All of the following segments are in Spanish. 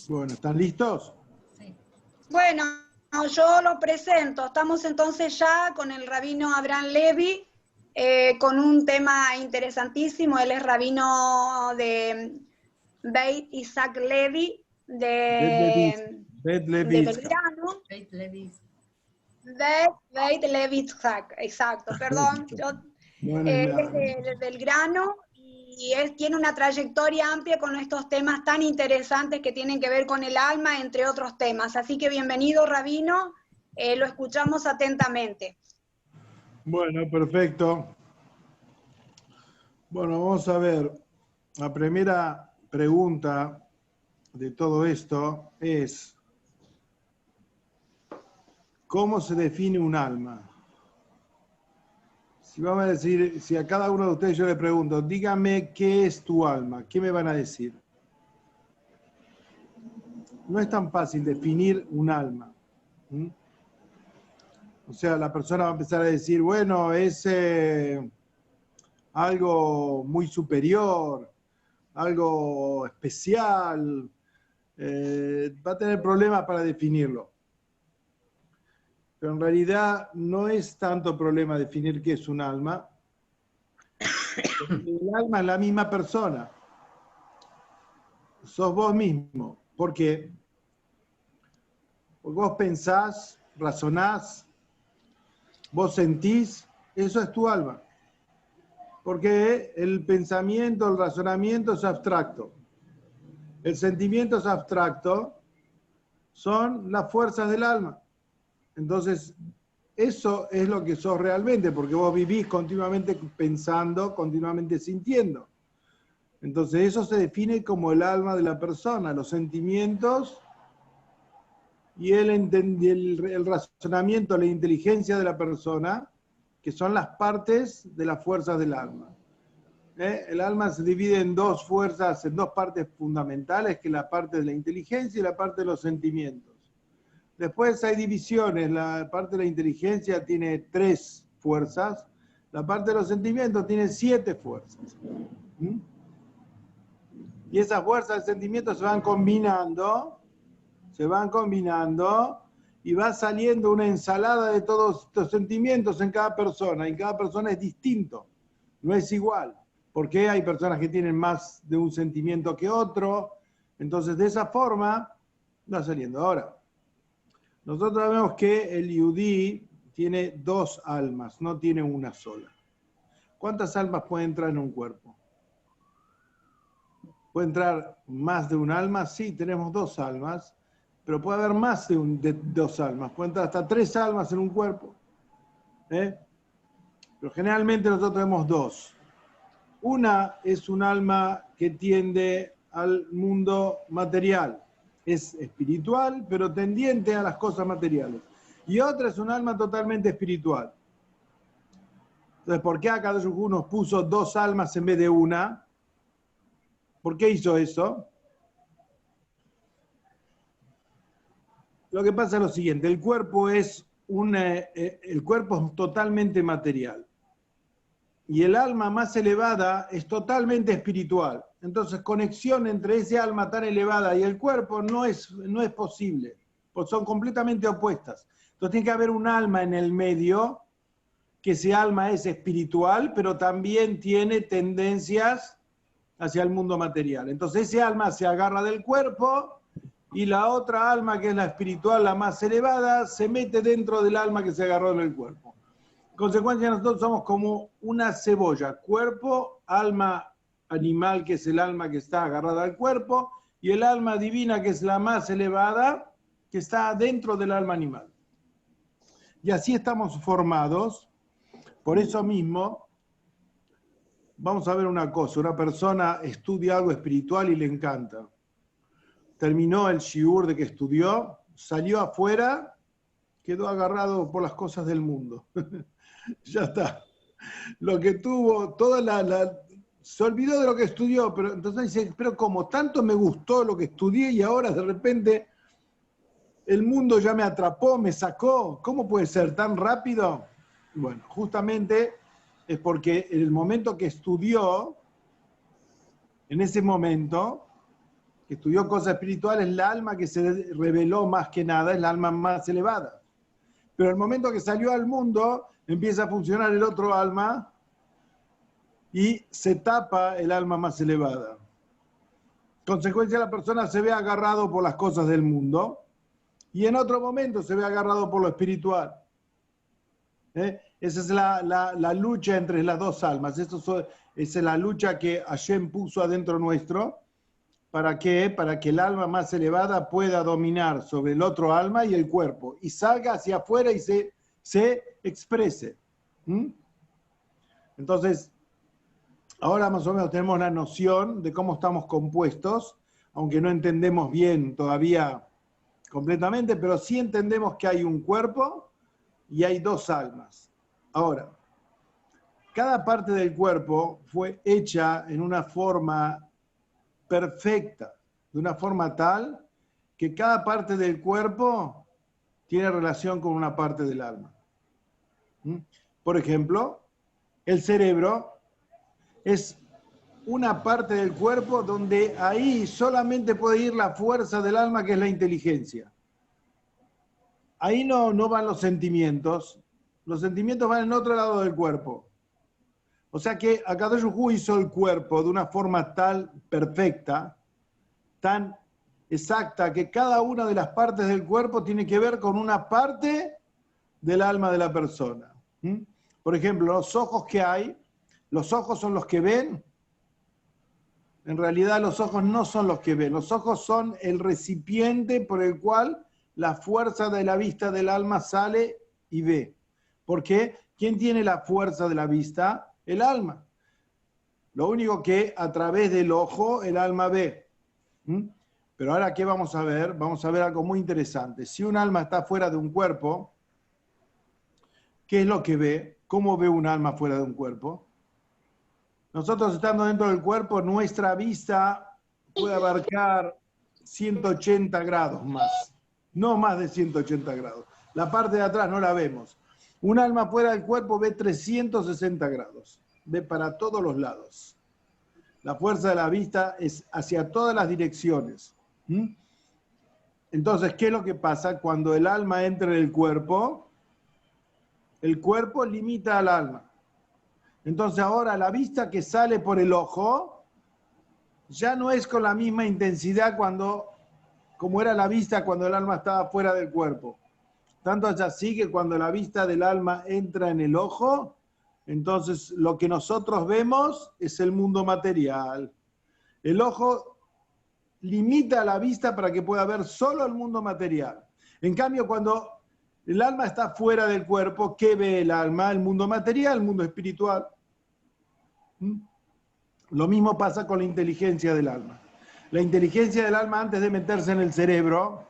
Bueno, ¿están listos? Sí. Bueno, yo lo presento. Estamos entonces ya con el rabino Abraham Levy, con un tema interesantísimo. Él es rabino de Beit Isaac Levy, Bet de Levitza. Belgrano. Beit Levi. Beit Levi Isaac, exacto, perdón. No es Él nada. es de Belgrano y tiene una trayectoria amplia con estos temas tan interesantes que tienen que ver con el alma, entre otros temas. Así que bienvenido, rabino, lo escuchamos atentamente. Bueno, perfecto. Bueno, vamos a ver. La primera pregunta de todo esto es, ¿cómo se define un alma? Si vamos a decir, si a cada uno de ustedes yo le pregunto, dígame qué es tu alma, ¿qué me van a decir? No es tan fácil definir un alma. ¿Mm? O sea, la persona va a empezar a decir, bueno, es algo muy superior, algo especial, va a tener problemas para definirlo. Pero en realidad no es tanto problema definir qué es un alma. El alma es la misma persona. Sos vos mismo. ¿Por qué? Porque vos pensás, razonás, vos sentís, eso es tu alma. Porque el pensamiento, el razonamiento es abstracto. El sentimiento es abstracto, son las fuerzas del alma. Entonces, eso es lo que sos realmente, porque vos vivís continuamente pensando, continuamente sintiendo. Entonces, eso se define como el alma de la persona, los sentimientos y el razonamiento, la inteligencia de la persona, que son las partes de las fuerzas del alma. El alma se divide en dos fuerzas, en dos partes fundamentales, que es la parte de la inteligencia y la parte de los sentimientos. Después hay divisiones, la parte de la inteligencia tiene 3 fuerzas, la parte de los sentimientos tiene 7 fuerzas. ¿Mm? Y esas fuerzas de sentimientos se van combinando y va saliendo una ensalada de todos estos sentimientos en cada persona, y cada persona es distinto, no es igual. Porque hay personas que tienen más de un sentimiento que otro, entonces de esa forma va saliendo. Ahora, nosotros vemos que el yudí tiene 2 almas, no tiene una sola. ¿Cuántas almas puede entrar en un cuerpo? ¿Puede entrar más de un alma? Sí, tenemos 2 almas, pero puede haber más de 2 almas. Puede entrar hasta 3 almas en un cuerpo. Pero generalmente nosotros tenemos 2. Una es un alma que tiende al mundo material. Es espiritual, pero tendiente a las cosas materiales. Y otra es un alma totalmente espiritual. Entonces, ¿por qué acá Akadosh nos puso 2 almas en vez de una? ¿Por qué hizo eso? Lo que pasa es lo siguiente, el cuerpo es totalmente material. Y el alma más elevada es totalmente espiritual. Entonces, conexión entre ese alma tan elevada y el cuerpo no es posible, porque son completamente opuestas. Entonces, tiene que haber un alma en el medio, que ese alma es espiritual, pero también tiene tendencias hacia el mundo material. Entonces, ese alma se agarra del cuerpo y la otra alma, que es la espiritual, la más elevada, se mete dentro del alma que se agarró en el cuerpo. En consecuencia, nosotros somos como una cebolla, cuerpo, alma animal, que es el alma que está agarrada al cuerpo, y el alma divina, que es la más elevada, que está dentro del alma animal. Y así estamos formados. Por eso mismo, vamos a ver una cosa, una persona estudia algo espiritual y le encanta. Terminó el shiur de que estudió, salió afuera, quedó agarrado por las cosas del mundo. Ya está. Lo que tuvo, se olvidó de lo que estudió, pero entonces dice, pero como tanto me gustó lo que estudié y ahora de repente el mundo ya me atrapó, me sacó, ¿cómo puede ser tan rápido? Bueno, justamente es porque en el momento que estudió, en ese momento, que estudió cosas espirituales, el alma que se reveló más que nada es la alma más elevada. Pero el momento que salió al mundo, empieza a funcionar el otro alma y se tapa el alma más elevada. Consecuencia, la persona se ve agarrado por las cosas del mundo y en otro momento se ve agarrado por lo espiritual. Esa es la lucha entre las dos almas. Esa es la lucha que Hashem puso adentro nuestro. ¿Para qué? Para que el alma más elevada pueda dominar sobre el otro alma y el cuerpo y salga hacia afuera y se exprese. Entonces, ahora más o menos tenemos la noción de cómo estamos compuestos, aunque no entendemos bien todavía completamente, pero sí entendemos que hay un cuerpo y hay dos almas. Ahora, cada parte del cuerpo fue hecha en una forma perfecta, de una forma tal que cada parte del cuerpo tiene relación con una parte del alma. Por ejemplo, el cerebro es una parte del cuerpo donde ahí solamente puede ir la fuerza del alma, que es la inteligencia. Ahí no van los sentimientos van en otro lado del cuerpo. O sea que Akadosh Baruj Hu hizo el cuerpo de una forma tal perfecta, tan exacta, que cada una de las partes del cuerpo tiene que ver con una parte del alma de la persona. Por ejemplo, los ojos que hay, los ojos son los que ven. En realidad los ojos no son los que ven, los ojos son el recipiente por el cual la fuerza de la vista del alma sale y ve. ¿Por qué? ¿Quién tiene la fuerza de la vista? El alma. Lo único que a través del ojo el alma ve. Pero ahora, ¿qué vamos a ver? Vamos a ver algo muy interesante. Si un alma está fuera de un cuerpo, ¿qué es lo que ve? ¿Cómo ve un alma fuera de un cuerpo? Nosotros estando dentro del cuerpo, nuestra vista puede abarcar 180 grados más. No más de 180 grados. La parte de atrás no la vemos. Un alma fuera del cuerpo ve 360 grados. Ve para todos los lados. La fuerza de la vista es hacia todas las direcciones. Entonces, ¿qué es lo que pasa? Cuando el alma entra en el cuerpo limita al alma. Entonces ahora la vista que sale por el ojo ya no es con la misma intensidad como era la vista cuando el alma estaba fuera del cuerpo. Tanto es así que cuando la vista del alma entra en el ojo, entonces lo que nosotros vemos es el mundo material. El ojo limita la vista para que pueda ver solo el mundo material. En cambio, cuando el alma está fuera del cuerpo, ¿qué ve el alma? El mundo material, el mundo espiritual. Lo mismo pasa con la inteligencia del alma. La inteligencia del alma, antes de meterse en el cerebro,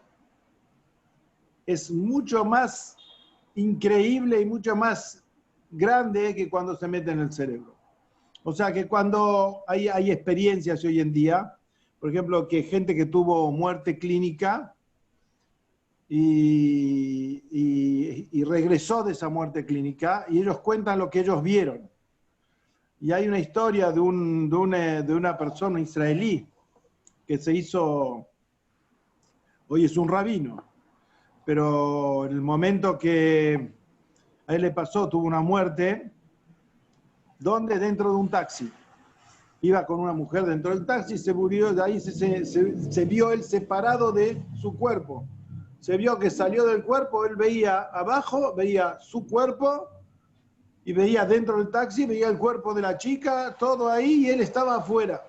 es mucho más increíble y mucho más grande que cuando se mete en el cerebro. O sea que cuando hay experiencias hoy en día, por ejemplo, que gente que tuvo muerte clínica y regresó de esa muerte clínica, y ellos cuentan lo que ellos vieron. Y hay una historia de una persona israelí que se hizo, hoy es un rabino, pero en el momento que a él le pasó, tuvo una muerte, donde dentro de un taxi. Iba con una mujer dentro del taxi, se murió, de ahí se vio él separado de su cuerpo. Se vio que salió del cuerpo, él veía abajo, veía su cuerpo, y veía dentro del taxi, veía el cuerpo de la chica, todo ahí, y él estaba afuera.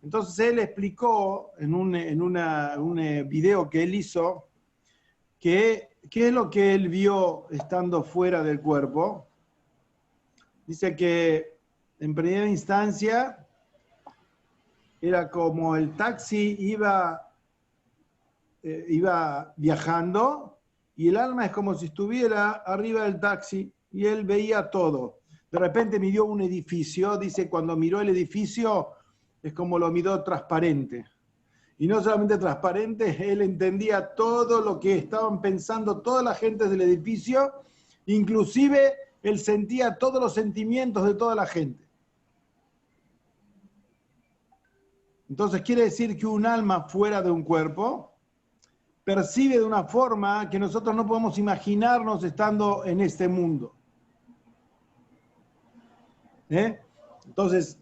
Entonces él explicó en un video que él hizo, qué es lo que él vio estando fuera del cuerpo. Dice que en primera instancia era como el taxi iba viajando y el alma es como si estuviera arriba del taxi y él veía todo. De repente miró un edificio, dice cuando miró el edificio es como lo miró transparente. Y no solamente transparente, él entendía todo lo que estaban pensando toda la gente del edificio, inclusive él sentía todos los sentimientos de toda la gente. Entonces quiere decir que un alma fuera de un cuerpo percibe de una forma que nosotros no podemos imaginarnos estando en este mundo. Entonces,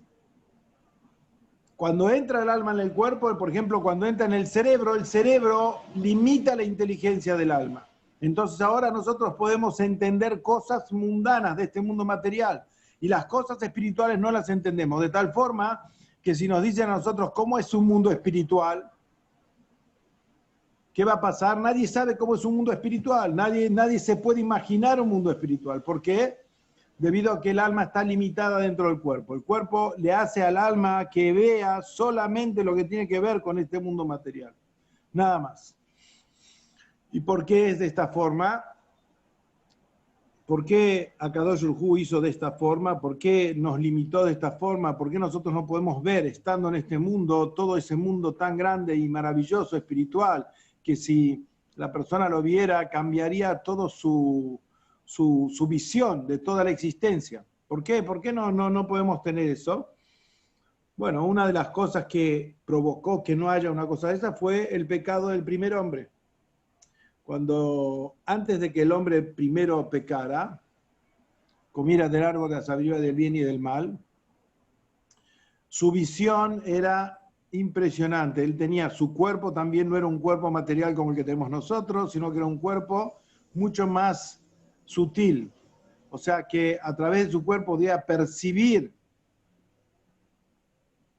cuando entra el alma en el cuerpo, por ejemplo, cuando entra en el cerebro limita la inteligencia del alma. Entonces ahora nosotros podemos entender cosas mundanas de este mundo material y las cosas espirituales no las entendemos, de tal forma que si nos dicen a nosotros cómo es un mundo espiritual, ¿qué va a pasar? Nadie sabe cómo es un mundo espiritual, nadie se puede imaginar un mundo espiritual. ¿Por qué? Debido a que el alma está limitada dentro del cuerpo. El cuerpo le hace al alma que vea solamente lo que tiene que ver con este mundo material. Nada más. ¿Y por qué es de esta forma? ¿Por qué Akadosh Baruj Hu hizo de esta forma? ¿Por qué nos limitó de esta forma? ¿Por qué nosotros no podemos ver, estando en este mundo, todo ese mundo tan grande y maravilloso, espiritual, que si la persona lo viera, cambiaría todo su visión de toda la existencia? ¿Por qué? ¿Por qué no podemos tener eso? Bueno, una de las cosas que provocó que no haya una cosa de esa fue el pecado del primer hombre. Cuando antes de que el hombre primero pecara, comiera del árbol de la sabiduría del bien y del mal, su visión era impresionante. Él tenía su cuerpo, también no era un cuerpo material como el que tenemos nosotros, sino que era un cuerpo mucho más sutil. O sea que a través de su cuerpo podía percibir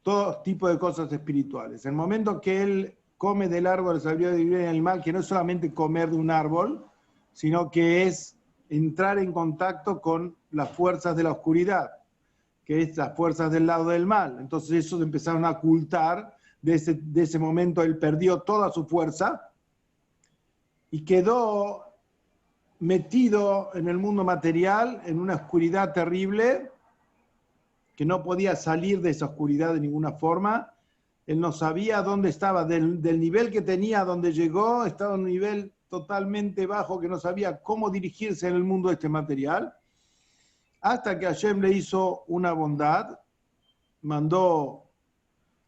todo tipo de cosas espirituales. En el momento que él come del árbol de la sabiduría del bien y del mal, que no es solamente comer de un árbol, sino que es entrar en contacto con las fuerzas de la oscuridad, que es las fuerzas del lado del mal. Entonces eso empezaron a ocultar. De ese momento él perdió toda su fuerza y quedó metido en el mundo material, en una oscuridad terrible, que no podía salir de esa oscuridad de ninguna forma. Él no sabía dónde estaba, del nivel que tenía, donde llegó, estaba en un nivel totalmente bajo, que no sabía cómo dirigirse en el mundo de este material, hasta que Hashem le hizo una bondad, mandó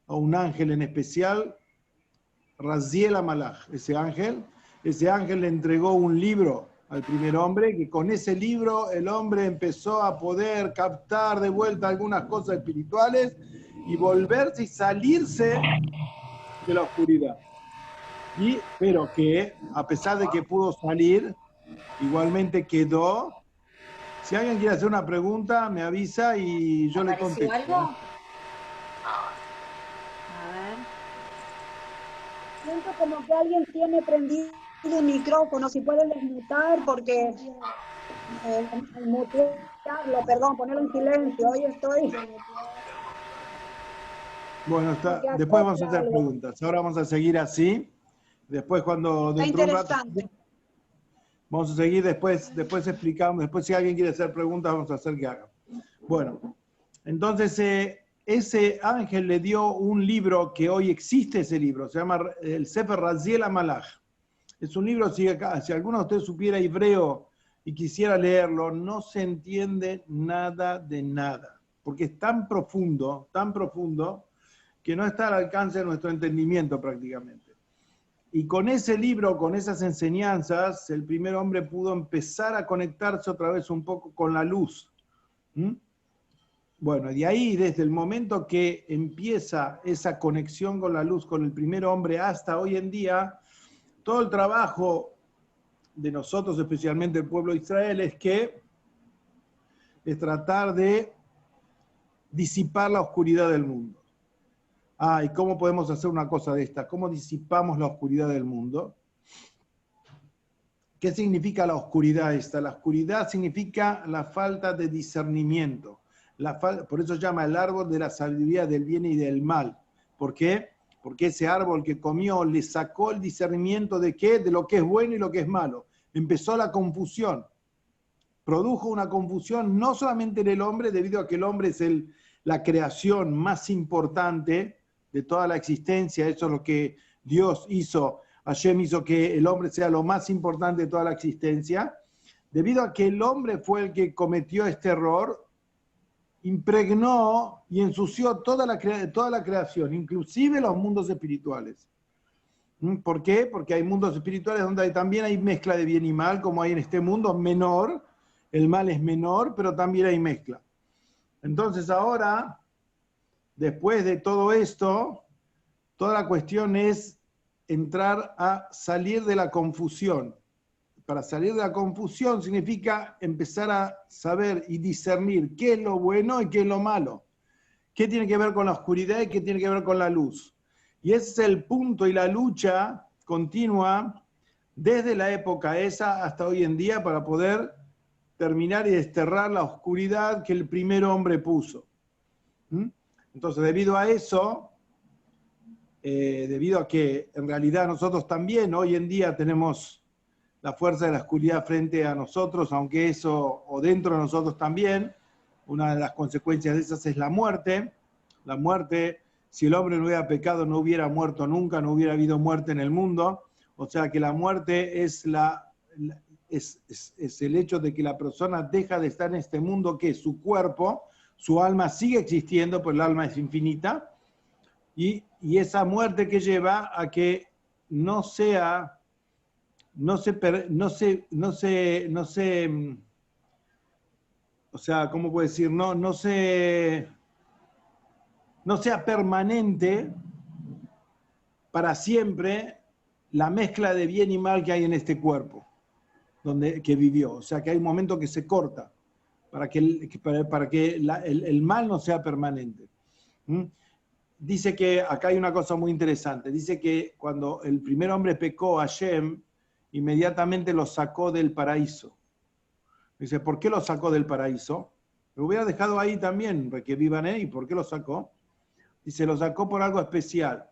a un ángel en especial, Raziel Malach, ese ángel le entregó un libro al primer hombre, que con ese libro el hombre empezó a poder captar de vuelta algunas cosas espirituales y volverse y salirse de la oscuridad. Pero que, a pesar de que pudo salir, igualmente quedó. Si alguien quiere hacer una pregunta, me avisa y yo le contesto. ¿Algo? A ver. Siento como que alguien tiene prendido un micrófono, si pueden desmutar, porque mutearlo, perdón, ponerlo en silencio, hoy estoy... Bueno, después vamos a hacer preguntas. Ahora vamos a seguir así. Después cuando dentro de un rato vamos a seguir, después explicamos, después si alguien quiere hacer preguntas vamos a hacer que haga. Bueno, entonces ese ángel le dio un libro que hoy existe, ese libro, se llama el Sefer Raziel Malach. Es un libro, si alguno de ustedes supiera hebreo y quisiera leerlo, no se entiende nada de nada, porque es tan profundo, que no está al alcance de nuestro entendimiento prácticamente. Y con ese libro, con esas enseñanzas, el primer hombre pudo empezar a conectarse otra vez un poco con la luz. Bueno, de ahí, desde el momento que empieza esa conexión con la luz, con el primer hombre, hasta hoy en día, todo el trabajo de nosotros, especialmente el pueblo de Israel, es tratar de disipar la oscuridad del mundo. ¿Y cómo podemos hacer una cosa de esta? ¿Cómo disipamos la oscuridad del mundo? ¿Qué significa la oscuridad esta? La oscuridad significa la falta de discernimiento. Por eso se llama el árbol de la sabiduría del bien y del mal. ¿Por qué? Porque ese árbol que comió le sacó el discernimiento de qué, de lo que es bueno y lo que es malo. Empezó la confusión. Produjo una confusión no solamente en el hombre, debido a que el hombre es la creación más importante de toda la existencia. Eso es lo que Dios hizo. Hashem hizo que el hombre sea lo más importante de toda la existencia. Debido a que el hombre fue el que cometió este error, impregnó y ensució toda la creación, inclusive los mundos espirituales. ¿Por qué? Porque hay mundos espirituales donde también hay mezcla de bien y mal, como hay en este mundo menor. El mal es menor, pero también hay mezcla. Entonces ahora, después de todo esto, toda la cuestión es entrar a salir de la confusión. Para salir de la confusión significa empezar a saber y discernir qué es lo bueno y qué es lo malo. Qué tiene que ver con la oscuridad y qué tiene que ver con la luz. Y ese es el punto y la lucha continua desde la época esa hasta hoy en día para poder terminar y desterrar la oscuridad que el primer hombre puso. Entonces, debido a eso, debido a que en realidad nosotros también hoy en día tenemos la fuerza de la oscuridad frente a nosotros, aunque eso, o dentro de nosotros también, una de las consecuencias de esas es la muerte. La muerte, si el hombre no hubiera pecado, no hubiera muerto nunca, no hubiera habido muerte en el mundo. O sea que la muerte es el hecho de que la persona deja de estar en este mundo, que es su cuerpo, su alma sigue existiendo, pues el alma es infinita, y esa muerte que lleva a que no se, o sea, ¿cómo puedo decir? No sea permanente para siempre la mezcla de bien y mal que hay en este cuerpo que vivió. O sea, que hay un momento que se corta para que el mal no sea permanente. Dice que acá hay una cosa muy interesante. Dice que cuando el primer hombre pecó, Hashem inmediatamente lo sacó del paraíso. Dice, ¿por qué lo sacó del paraíso? Lo hubiera dejado ahí también, para que vivan ahí. ¿Por qué lo sacó? Dice, lo sacó por algo especial.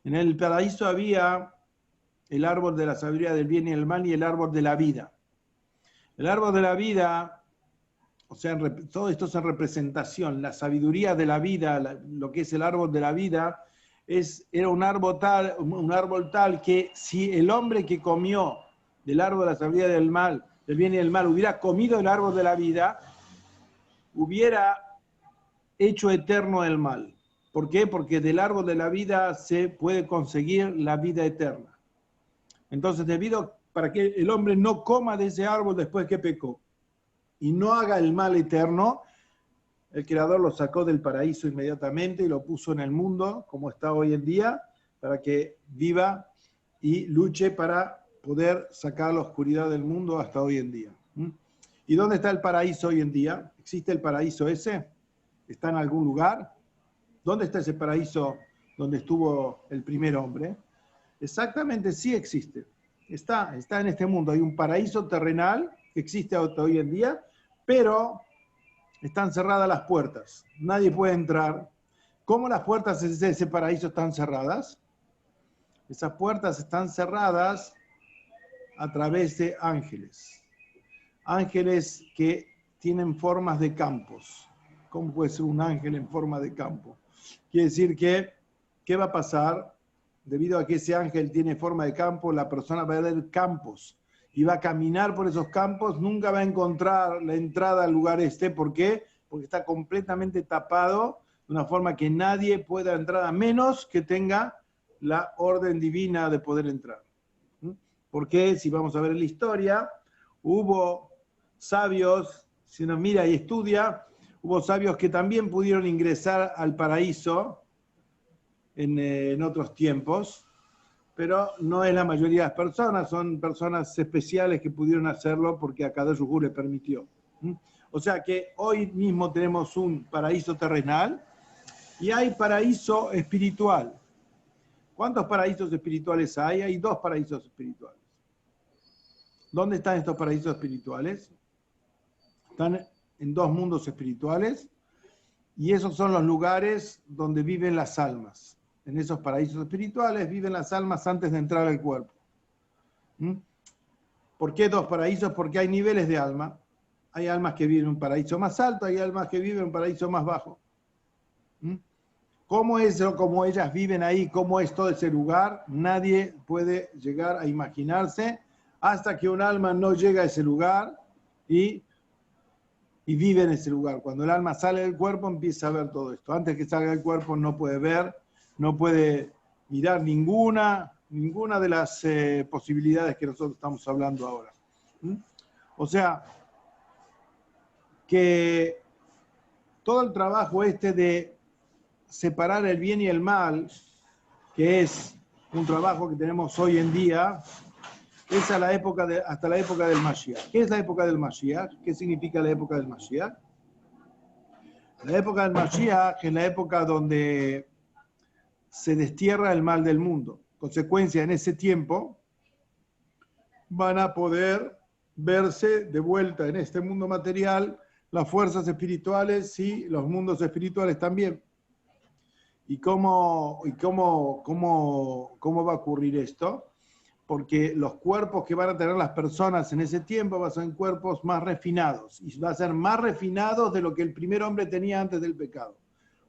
En el paraíso había el árbol de la sabiduría del bien y el mal y el árbol de la vida. El árbol de la vida, o sea, todo esto es en representación. La sabiduría de la vida, lo que es el árbol de la vida, era un árbol tal que si el hombre que comió del árbol de la sabiduría del bien y del mal, hubiera comido el árbol de la vida, hubiera hecho eterno el mal. ¿Por qué? Porque del árbol de la vida se puede conseguir la vida eterna. Entonces, para que el hombre no coma de ese árbol después que pecó y no haga el mal eterno, el Creador lo sacó del paraíso inmediatamente y lo puso en el mundo, como está hoy en día, para que viva y luche para poder sacar la oscuridad del mundo hasta hoy en día. ¿Y dónde está el paraíso hoy en día? ¿Existe el paraíso ese? ¿Está en algún lugar? ¿Dónde está ese paraíso donde estuvo el primer hombre? Exactamente, sí existe. Está en este mundo. Hay un paraíso terrenal que existe hasta hoy en día, pero están cerradas las puertas. Nadie puede entrar. ¿Cómo las puertas de ese paraíso están cerradas? Esas puertas están cerradas a través de ángeles. Ángeles que tienen formas de campos. ¿Cómo puede ser un ángel en forma de campo? Quiere decir que, ¿qué va a pasar? Debido a que ese ángel tiene forma de campo, la persona va a ver campos y va a caminar por esos campos, nunca va a encontrar la entrada al lugar este. ¿Por qué? Porque está completamente tapado de una forma que nadie pueda entrar, a menos que tenga la orden divina de poder entrar. Porque si vamos a ver la historia, hubo sabios, si uno mira y estudia, hubo sabios que también pudieron ingresar al paraíso en otros tiempos, pero no es la mayoría de las personas, son personas especiales que pudieron hacerlo porque a Kadosh Hu le permitió. O sea que hoy mismo tenemos un paraíso terrenal y hay paraíso espiritual. ¿Cuántos paraísos espirituales hay? Hay 2 paraísos espirituales. ¿Dónde están estos paraísos espirituales? Están en 2 mundos espirituales y esos son los lugares donde viven las almas. En esos paraísos espirituales viven las almas antes de entrar al cuerpo. ¿Por qué 2 paraísos? Porque hay niveles de alma. Hay almas que viven en un paraíso más alto, hay almas que viven en un paraíso más bajo. ¿Cómo es o cómo ellas viven ahí? ¿Cómo es todo ese lugar? Nadie puede llegar a imaginarse hasta que un alma no llega a ese lugar y y vive en ese lugar. Cuando el alma sale del cuerpo empieza a ver todo esto. Antes que salga del cuerpo no puede ver, no puede mirar ninguna de las posibilidades que nosotros estamos hablando ahora. ¿Mm? O sea, que todo el trabajo de separar el bien y el mal, que es un trabajo que tenemos hoy en día, es hasta la época del Mashiach. ¿Qué es la época del Mashiach? ¿Qué significa la época del Mashiach? La época del Mashiach es la época donde se destierra el mal del mundo. Consecuencia, en ese tiempo van a poder verse de vuelta en este mundo material las fuerzas espirituales y los mundos espirituales también. ¿Y cómo va a ocurrir esto? Porque los cuerpos que van a tener las personas en ese tiempo van a ser cuerpos más refinados, y va a ser más refinados de lo que el primer hombre tenía antes del pecado.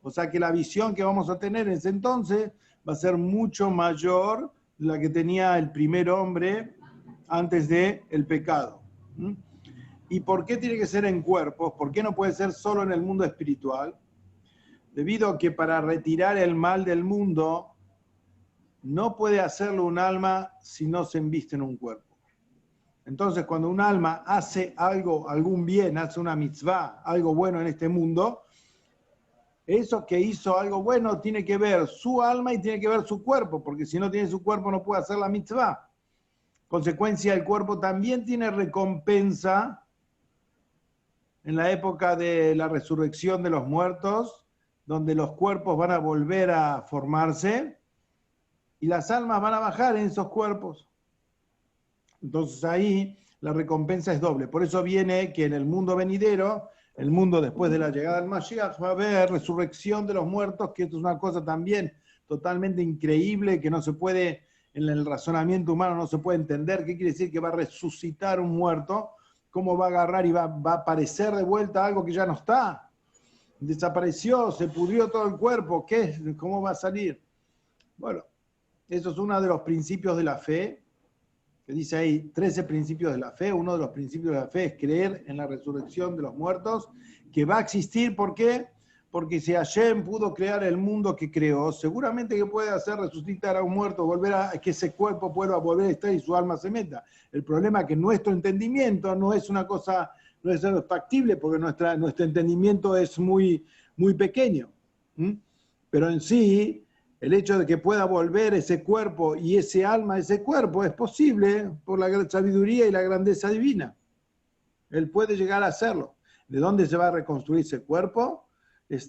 O sea que la visión que vamos a tener en ese entonces va a ser mucho mayor de la que tenía el primer hombre antes del pecado. ¿Mm? ¿Y por qué tiene que ser en cuerpos? ¿Por qué no puede ser solo en el mundo espiritual? Debido a que para retirar el mal del mundo no puede hacerlo un alma si no se embiste en un cuerpo. Entonces, cuando un alma hace algo, algún bien, hace una mitzvah, algo bueno en este mundo, eso que hizo algo bueno tiene que ver su alma y tiene que ver su cuerpo, porque si no tiene su cuerpo no puede hacer la mitzvah. Consecuencia, el cuerpo también tiene recompensa en la época de la resurrección de los muertos, donde los cuerpos van a volver a formarse y las almas van a bajar en esos cuerpos. Entonces ahí la recompensa es doble. Por eso viene que en el mundo venidero, el mundo después de la llegada del Mashiach, va a haber resurrección de los muertos, que esto es una cosa también totalmente increíble, que no se puede, en el razonamiento humano no se puede entender. ¿Qué quiere decir que va a resucitar un muerto? ¿Cómo va a agarrar y va a aparecer de vuelta algo que ya no está? Desapareció, se pudrió todo el cuerpo. ¿Qué? ¿Cómo va a salir? Bueno, eso es uno de los principios de la fe, que dice ahí 13 principios de la fe. Uno de los principios de la fe es creer en la resurrección de los muertos, que va a existir. ¿Por qué? Porque si Hashem pudo crear el mundo que creó, seguramente que puede hacer resucitar a un muerto, volver a que ese cuerpo vuelva a volver a estar y su alma se meta. El problema es que nuestro entendimiento no es una cosa, no es factible, porque nuestro entendimiento es muy, muy pequeño. ¿Mm? Pero en sí, el hecho de que pueda volver ese cuerpo y ese alma a ese cuerpo es posible por la sabiduría y la grandeza divina. Él puede llegar a hacerlo. ¿De dónde se va a reconstruir ese cuerpo? Es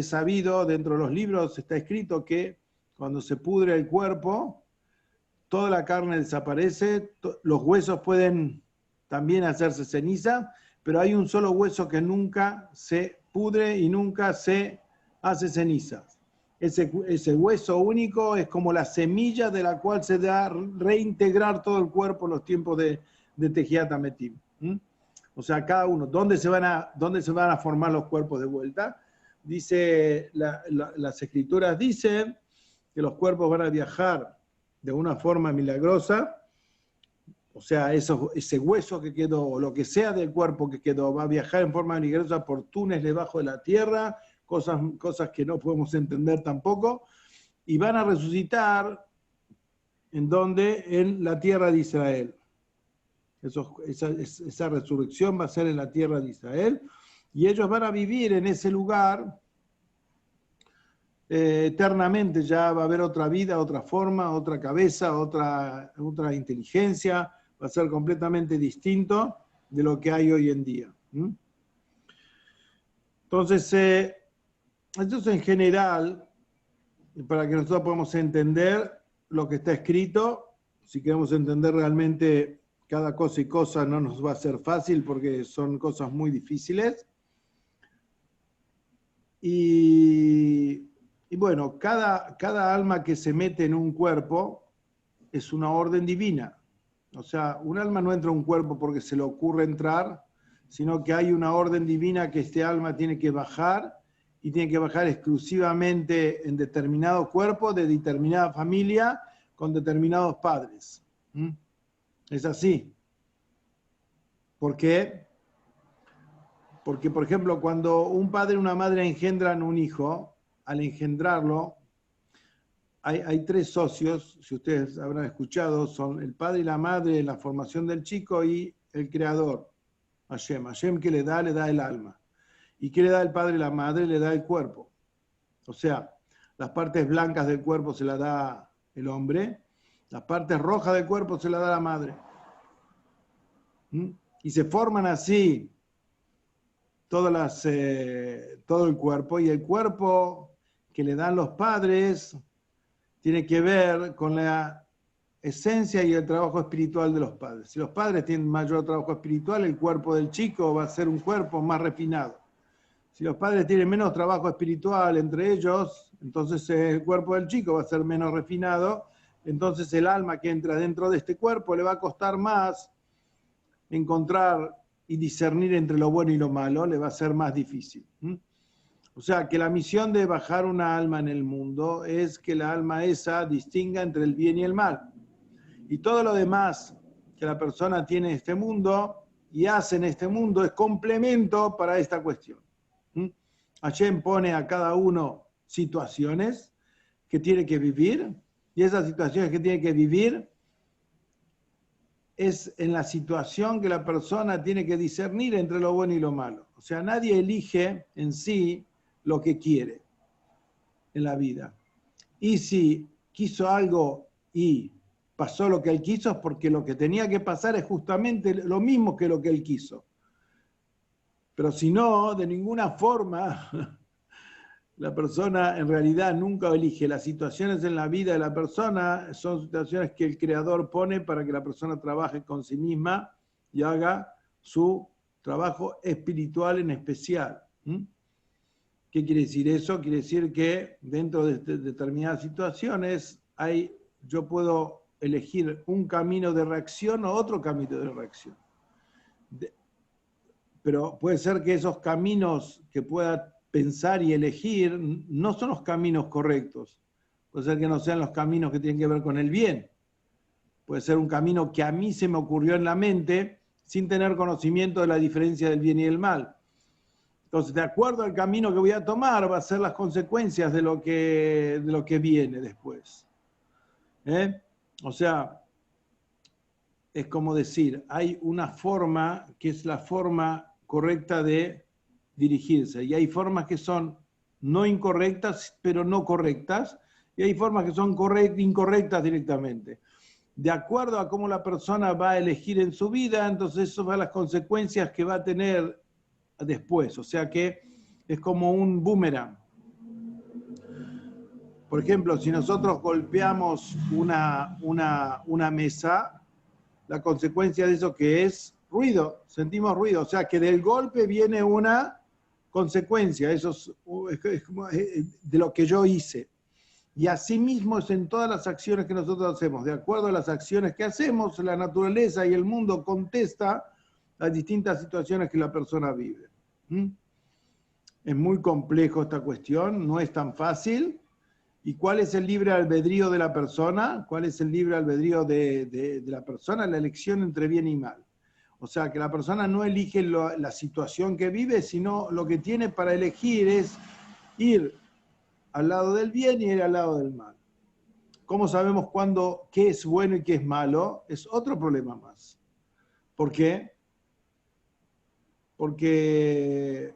sabido, dentro de los libros está escrito que cuando se pudre el cuerpo, toda la carne desaparece, los huesos pueden también hacerse ceniza, pero hay un solo hueso que nunca se pudre y nunca se hace ceniza. Ese hueso único es como la semilla de la cual se da reintegrar todo el cuerpo en los tiempos de Tejiat Hametim. O sea, cada uno, ¿dónde se van a formar los cuerpos de vuelta? Dice, las escrituras dicen que los cuerpos van a viajar de una forma milagrosa, o sea, ese hueso que quedó, o lo que sea del cuerpo que quedó, va a viajar en forma milagrosa por túneles debajo de la tierra, cosas que no podemos entender tampoco, y van a resucitar en la tierra de Israel. Esa resurrección va a ser en la tierra de Israel, y ellos van a vivir en ese lugar eternamente. Ya va a haber otra vida, otra forma, otra cabeza, otra inteligencia, va a ser completamente distinto de lo que hay hoy en día. Entonces, esto es en general, para que nosotros podamos entender lo que está escrito. Si queremos entender realmente cada cosa y cosa, no nos va a ser fácil porque son cosas muy difíciles. Y bueno, cada alma que se mete en un cuerpo es una orden divina. O sea, un alma no entra a un cuerpo porque se le ocurre entrar, sino que hay una orden divina que este alma tiene que bajar, y tiene que bajar exclusivamente en determinado cuerpo, de determinada familia, con determinados padres. Es así. ¿Por qué? Porque, por ejemplo, cuando un padre y una madre engendran un hijo, al engendrarlo, hay tres socios, si ustedes habrán escuchado, son el padre y la madre en la formación del chico y el creador, Hashem. Hashem que le da el alma. ¿Y qué le da el padre y la madre? Le da el cuerpo. O sea, las partes blancas del cuerpo se las da el hombre, las partes rojas del cuerpo se las da la madre. Y se forman así todo el cuerpo, y el cuerpo que le dan los padres tiene que ver con la esencia y el trabajo espiritual de los padres. Si los padres tienen mayor trabajo espiritual, el cuerpo del chico va a ser un cuerpo más refinado. Si los padres tienen menos trabajo espiritual entre ellos, entonces el cuerpo del chico va a ser menos refinado, entonces el alma que entra dentro de este cuerpo le va a costar más encontrar y discernir entre lo bueno y lo malo, le va a ser más difícil. O sea, que la misión de bajar una alma en el mundo es que la alma esa distinga entre el bien y el mal. Y todo lo demás que la persona tiene en este mundo y hace en este mundo es complemento para esta cuestión. Hashem pone a cada uno situaciones que tiene que vivir, y esas situaciones que tiene que vivir es en la situación que la persona tiene que discernir entre lo bueno y lo malo. O sea, nadie elige en sí lo que quiere en la vida. Y si quiso algo y pasó lo que él quiso, es porque lo que tenía que pasar es justamente lo mismo que lo que él quiso. Pero si no, de ninguna forma, la persona en realidad nunca elige. Las situaciones en la vida de la persona son situaciones que el Creador pone para que la persona trabaje con sí misma y haga su trabajo espiritual en especial. ¿Qué quiere decir eso? Quiere decir que dentro de determinadas situaciones yo puedo elegir un camino de reacción o otro camino de reacción. Pero puede ser que esos caminos que pueda pensar y elegir no son los caminos correctos. Puede ser que no sean los caminos que tienen que ver con el bien. Puede ser un camino que a mí se me ocurrió en la mente sin tener conocimiento de la diferencia del bien y el mal. Entonces, de acuerdo al camino que voy a tomar, va a ser las consecuencias de lo que viene después. O sea, es como decir, hay una forma que es la forma correcta de dirigirse, y hay formas que son no incorrectas, pero no correctas, y hay formas que son incorrectas directamente. De acuerdo a cómo la persona va a elegir en su vida, entonces eso va a las consecuencias que va a tener después. O sea que es como un boomerang. Por ejemplo, si nosotros golpeamos una mesa, la consecuencia de eso que es ruido, sentimos ruido. O sea que del golpe viene una consecuencia, eso es de lo que yo hice. Y así mismo es en todas las acciones que nosotros hacemos. De acuerdo a las acciones que hacemos, la naturaleza y el mundo contesta a distintas situaciones que la persona vive. Es muy complejo esta cuestión, no es tan fácil. ¿Y cuál es el libre albedrío de la persona? ¿Cuál es el libre albedrío de la persona? La elección entre bien y mal. O sea, que la persona no elige la situación que vive, sino lo que tiene para elegir es ir al lado del bien y ir al lado del mal. ¿Cómo sabemos qué es bueno y qué es malo? Es otro problema más. ¿Por qué? Porque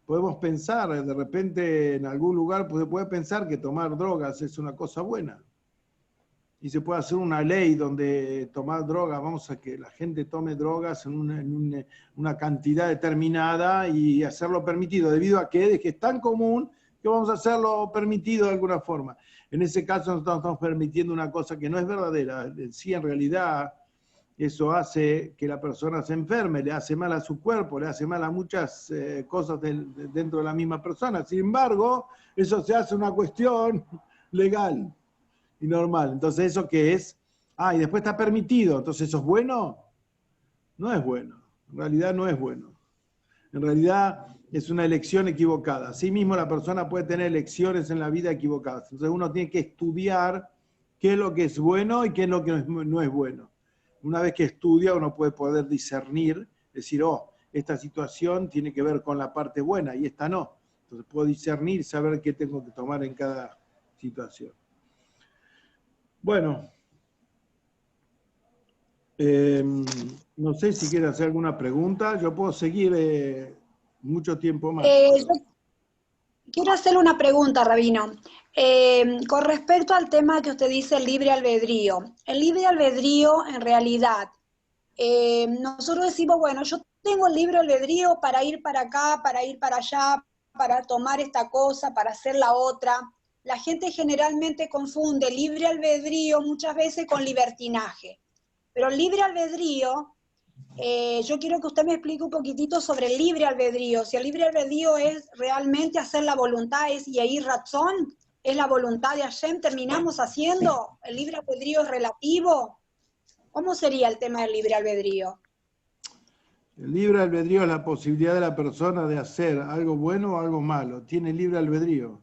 podemos pensar, de repente en algún lugar se puede pensar que tomar drogas es una cosa buena. Y se puede hacer una ley donde tomar drogas, vamos a que la gente tome drogas en una cantidad determinada y hacerlo permitido, debido a que es tan común que vamos a hacerlo permitido de alguna forma. En ese caso nosotros estamos permitiendo una cosa que no es verdadera. Sí, en realidad eso hace que la persona se enferme, le hace mal a su cuerpo, le hace mal a muchas cosas dentro de la misma persona. Sin embargo, eso se hace una cuestión legal y normal. Entonces, ¿eso qué es? Y después está permitido. Entonces, ¿eso es bueno? No es bueno. En realidad no es bueno. En realidad es una elección equivocada. Asimismo, la persona puede tener elecciones en la vida equivocadas. Entonces, uno tiene que estudiar qué es lo que es bueno y qué es lo que no es bueno. Una vez que estudia, uno puede poder discernir, decir, esta situación tiene que ver con la parte buena y esta no. Entonces puedo discernir, saber qué tengo que tomar en cada situación. Bueno, no sé si quiere hacer alguna pregunta. Yo puedo seguir mucho tiempo más. Yo quiero hacerle una pregunta, Rabino. Con respecto al tema que usted dice, el libre albedrío. El libre albedrío, en realidad, nosotros decimos, bueno, yo tengo el libre albedrío para ir para acá, para ir para allá, para tomar esta cosa, para hacer la otra. La gente generalmente confunde libre albedrío muchas veces con libertinaje. Pero el libre albedrío, yo quiero que usted me explique un poquitito sobre el libre albedrío. Si el libre albedrío es realmente hacer la voluntad, es Yehi Ratzon, es la voluntad de Hashem, terminamos haciendo, el libre albedrío es relativo. ¿Cómo sería el tema del libre albedrío? El libre albedrío es la posibilidad de la persona de hacer algo bueno o algo malo. Tiene libre albedrío.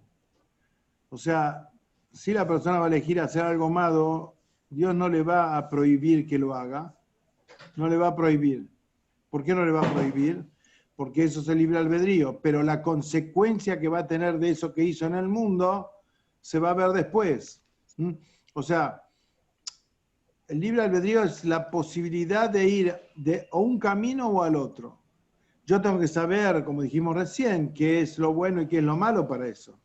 O sea, si la persona va a elegir hacer algo malo, Dios no le va a prohibir que lo haga. No le va a prohibir. ¿Por qué no le va a prohibir? Porque eso es el libre albedrío. Pero la consecuencia que va a tener de eso que hizo en el mundo se va a ver después. O sea, el libre albedrío es la posibilidad de ir de un camino o al otro. Yo tengo que saber, como dijimos recién, qué es lo bueno y qué es lo malo para eso.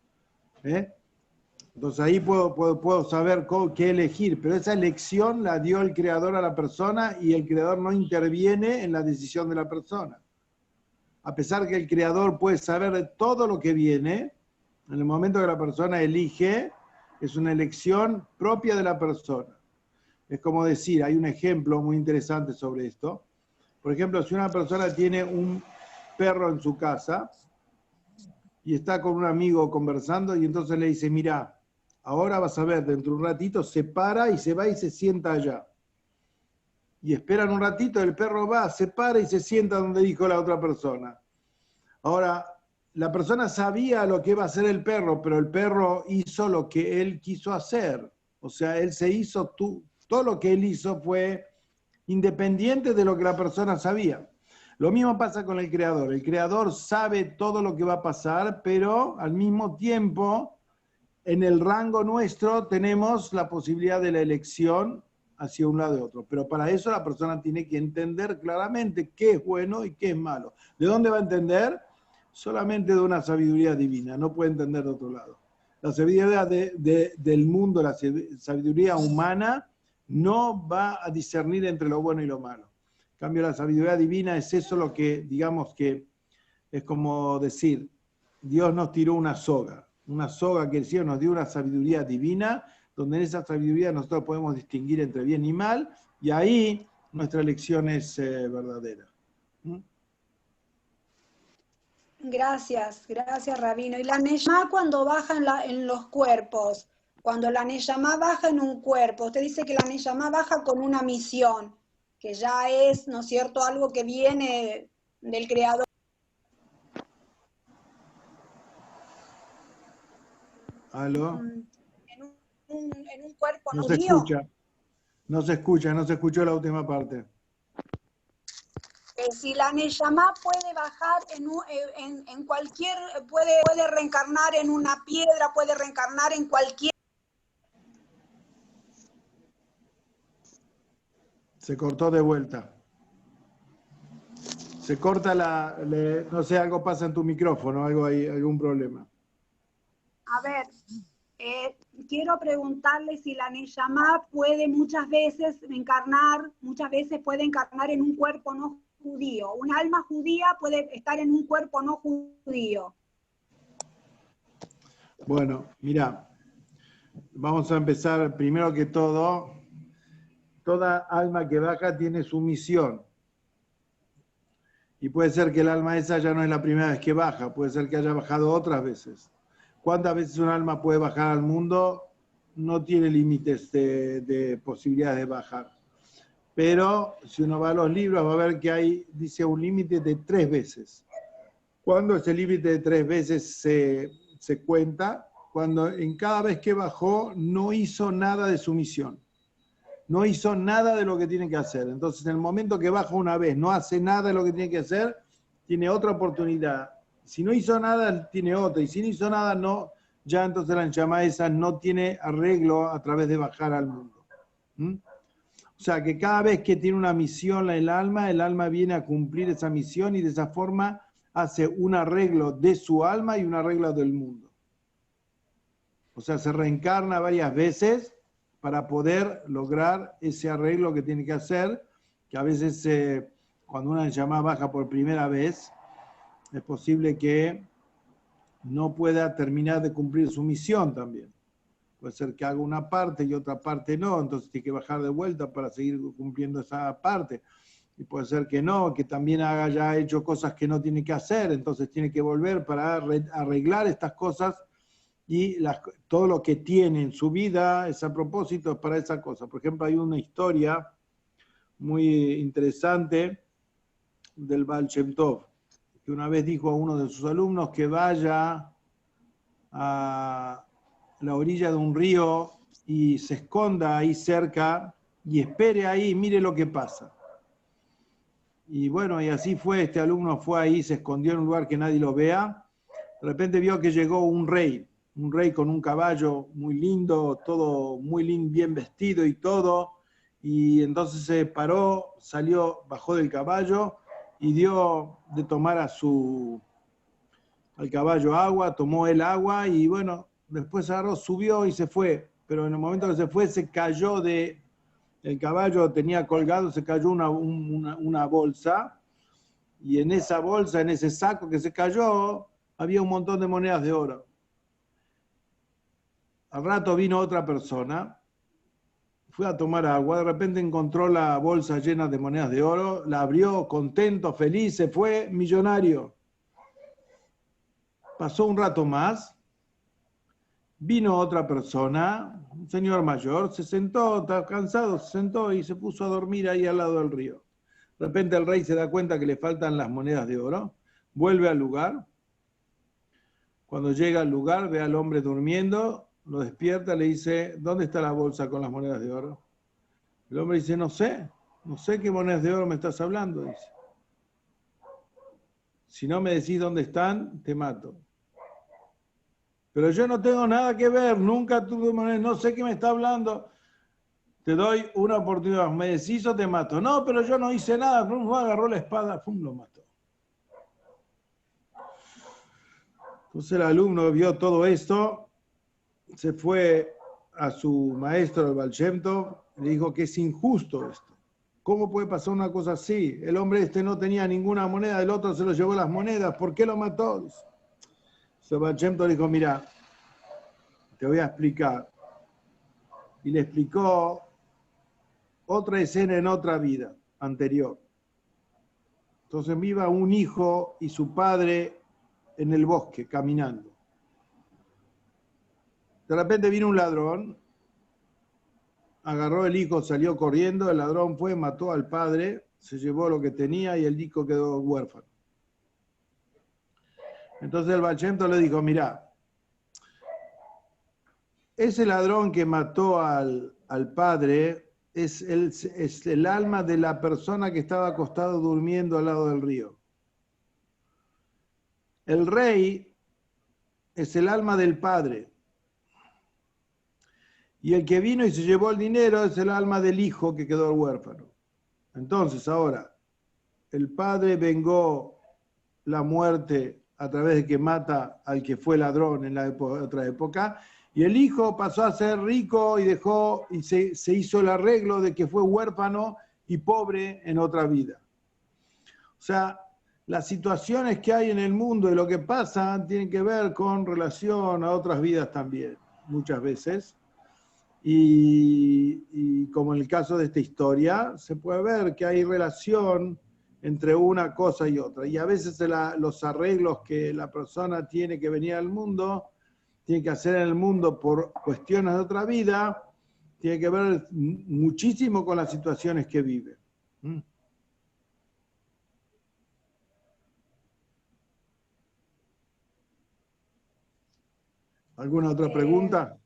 Entonces ahí puedo saber qué elegir, pero esa elección la dio el Creador a la persona y el Creador no interviene en la decisión de la persona. A pesar que el Creador puede saber de todo lo que viene, en el momento que la persona elige, es una elección propia de la persona. Es como decir, hay un ejemplo muy interesante sobre esto. Por ejemplo, si una persona tiene un perro en su casa y está con un amigo conversando y entonces le dice, mira, ahora vas a ver, dentro de un ratito se para y se va y se sienta allá. Y esperan un ratito, el perro va, se para y se sienta donde dijo la otra persona. Ahora, la persona sabía lo que iba a hacer el perro, pero el perro hizo lo que él quiso hacer. O sea, él se hizo todo lo que él hizo fue independiente de lo que la persona sabía. Lo mismo pasa con el Creador. El Creador sabe todo lo que va a pasar, pero al mismo tiempo, en el rango nuestro, tenemos la posibilidad de la elección hacia un lado y otro. Pero para eso la persona tiene que entender claramente qué es bueno y qué es malo. ¿De dónde va a entender? Solamente de una sabiduría divina. No puede entender de otro lado. La sabiduría del mundo, la sabiduría humana, no va a discernir entre lo bueno y lo malo. En cambio, la sabiduría divina es eso lo que, digamos que, es como decir, Dios nos tiró una soga que el cielo nos dio una sabiduría divina, donde en esa sabiduría nosotros podemos distinguir entre bien y mal, y ahí nuestra elección es verdadera. Gracias, Rabino. Y la Neshama cuando baja en los cuerpos, cuando la Neshama baja en un cuerpo, usted dice que la Neshama baja con una misión, que ya es, ¿no es cierto?, algo que viene del Creador. ¿Aló? En un cuerpo no judío. Se escuchó la última parte. Si la Neshama puede bajar en cualquier, puede reencarnar en una piedra, puede reencarnar en cualquier... Se cortó de vuelta. Se corta no sé, algo pasa en tu micrófono, algo ahí, algún problema. A ver, quiero preguntarle si la Neshama puede muchas veces puede encarnar en un cuerpo no judío. Un alma judía puede estar en un cuerpo no judío. Bueno, mira, vamos a empezar primero que todo. Toda alma que baja tiene su misión. Y puede ser que el alma esa ya no es la primera vez que baja, puede ser que haya bajado otras veces. ¿Cuántas veces un alma puede bajar al mundo? No tiene límites de posibilidades de bajar. Pero si uno va a los libros va a ver que dice un límite de 3 veces. ¿Cuándo ese límite de 3 veces se cuenta? Cuando en cada vez que bajó no hizo nada de su misión. No hizo nada de lo que tiene que hacer. Entonces, en el momento que baja una vez, no hace nada de lo que tiene que hacer, tiene otra oportunidad. Si no hizo nada, tiene otra. Y si no hizo nada, no, ya entonces la llama esa no tiene arreglo a través de bajar al mundo. ¿Mm? O sea que cada vez que tiene una misión el alma viene a cumplir esa misión y de esa forma hace un arreglo de su alma y un arreglo del mundo. O sea, se reencarna varias veces para poder lograr ese arreglo que tiene que hacer, que a veces cuando una llama baja por primera vez, es posible que no pueda terminar de cumplir su misión también. Puede ser que haga una parte y otra parte no, entonces tiene que bajar de vuelta para seguir cumpliendo esa parte. Y puede ser que no, que también haya hecho cosas que no tiene que hacer, entonces tiene que volver para arreglar estas cosas y todo lo que tiene en su vida es a propósito, es para esa cosa. Por ejemplo, hay una historia muy interesante del Baal Shem Tov, que una vez dijo a uno de sus alumnos que vaya a la orilla de un río y se esconda ahí cerca y espere ahí y mire lo que pasa. Y bueno, y así fue, este alumno fue ahí, se escondió en un lugar que nadie lo vea. De repente vio que llegó un rey con un caballo muy lindo, todo muy bien vestido y todo. Y entonces se paró, salió, bajó del caballo y dio de tomar al caballo agua, tomó el agua y bueno, después agarró, subió y se fue. Pero en el momento que se fue, se cayó el caballo tenía colgado, se cayó una bolsa. Y en esa bolsa, en ese saco que se cayó, había un montón de monedas de oro. Al rato vino otra persona, fue a tomar agua, de repente encontró la bolsa llena de monedas de oro, la abrió contento, feliz, se fue, millonario. Pasó un rato más, vino otra persona, un señor mayor, se sentó, estaba cansado, se sentó y se puso a dormir ahí al lado del río. De repente el rey se da cuenta que le faltan las monedas de oro, vuelve al lugar. Cuando llega al lugar, ve al hombre durmiendo, lo despierta, le dice, ¿dónde está la bolsa con las monedas de oro? El hombre dice, no sé qué monedas de oro me estás hablando, dice. Si no me decís dónde están, te mato. Pero yo no tengo nada que ver, nunca tuve monedas, no sé qué me está hablando. Te doy una oportunidad, me decís o te mato. No, pero yo no hice nada, agarró la espada, lo mató. Entonces el alumno vio todo esto, se fue a su maestro, el Baal Shem Tov, le dijo que es injusto esto. ¿Cómo puede pasar una cosa así? El hombre este no tenía ninguna moneda, el otro se lo llevó las monedas, ¿por qué lo mató? Entonces el Baal Shem Tov le dijo, mira, te voy a explicar. Y le explicó otra escena en otra vida anterior. Entonces iba un hijo y su padre en el bosque caminando. De repente vino un ladrón, agarró el hijo, salió corriendo, el ladrón fue, mató al padre, se llevó lo que tenía y el hijo quedó huérfano. Entonces el Baal Shem Tov le dijo, mirá, ese ladrón que mató al padre es el alma de la persona que estaba acostado durmiendo al lado del río. El rey es el alma del padre. Y el que vino y se llevó el dinero es el alma del hijo que quedó huérfano. Entonces ahora, el padre vengó la muerte a través de que mata al que fue ladrón en la otra época, y el hijo pasó a ser rico y se hizo el arreglo de que fue huérfano y pobre en otra vida. O sea, las situaciones que hay en el mundo y lo que pasa tienen que ver con relación a otras vidas también, muchas veces. Y como en el caso de esta historia, se puede ver que hay relación entre una cosa y otra. Y a veces los arreglos que la persona tiene que venir al mundo, tiene que hacer en el mundo por cuestiones de otra vida, tiene que ver muchísimo con las situaciones que vive. ¿Alguna otra pregunta?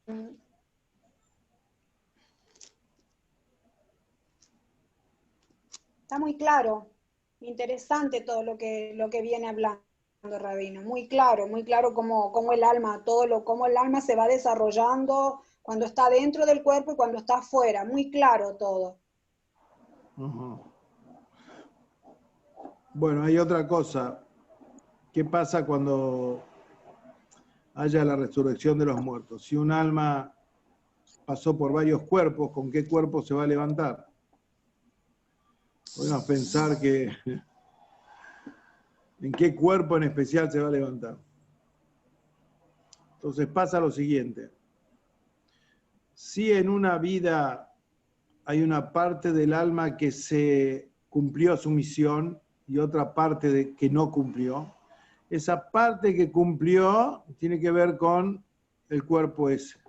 Está muy claro. Interesante todo lo que viene hablando, Rabino. Muy claro cómo el alma, cómo el alma se va desarrollando cuando está dentro del cuerpo y cuando está afuera. Muy claro todo. Ujú. Bueno, hay otra cosa. ¿Qué pasa cuando haya la resurrección de los muertos? Si un alma pasó por varios cuerpos, ¿con qué cuerpo se va a levantar? Podemos pensar que en qué cuerpo en especial se va a levantar. Entonces pasa lo siguiente. Si en una vida hay una parte del alma que se cumplió su misión y otra parte que no cumplió, esa parte que cumplió tiene que ver con el cuerpo ese.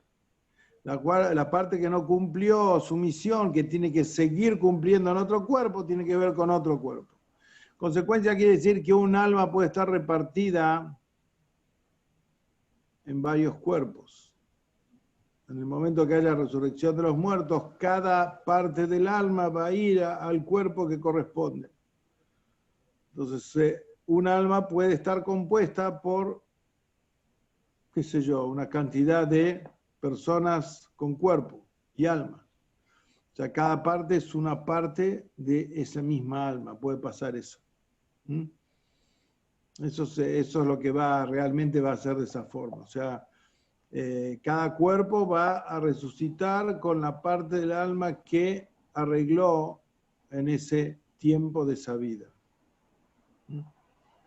La parte que no cumplió su misión, que tiene que seguir cumpliendo en otro cuerpo, tiene que ver con otro cuerpo. Consecuencia quiere decir que un alma puede estar repartida en varios cuerpos. En el momento que haya resurrección de los muertos, cada parte del alma va a ir al cuerpo que corresponde. Entonces, un alma puede estar compuesta por, qué sé yo, una cantidad de personas con cuerpo y alma. O sea, cada parte es una parte de esa misma alma. Puede pasar eso. ¿Mm? Eso es lo que realmente va a ser de esa forma. O sea, cada cuerpo va a resucitar con la parte del alma que arregló en ese tiempo de esa vida.